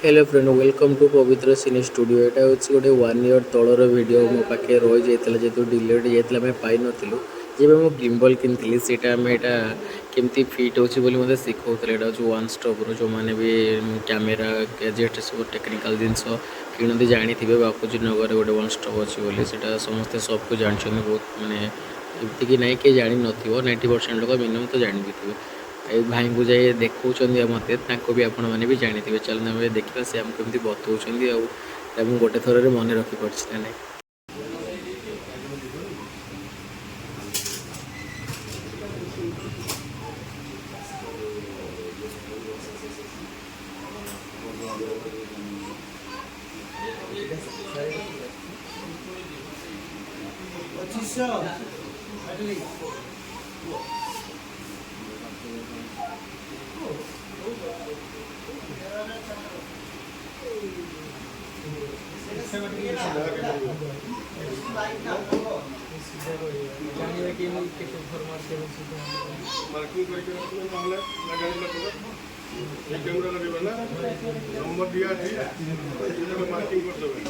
Hello friend welcome to पवित्र सिने studio एटा हूँ गोटे 1 ईयर तलर वीडियो मो पाखे रही जाता जेहतु डिलेट जाता आम पाई नु जब मो गिम्बल किनी से केमती फिट होची मत शिखौले यहाँ हूँ वन स्टॉप जो मैंने भी कैमेरा गैजेट सब टेक्निकल जिनस किणती जानी बापूजी नगर गोटे वन स्टॉप अच्छी समस्ते सबको जानते बहुत मानने एमती कि नहीं किए जान न 90% लोग मिनिमम तो जानी भी थे ए भाई को जाए देखा मत भी आपण मैंने भी जानी चल देखा सी आमको कमी बताऊँ गोटे थर मन रखिपड़ी ना नहीं। कैमरा लगे ना नंबर दिया मार्किंग कर देवे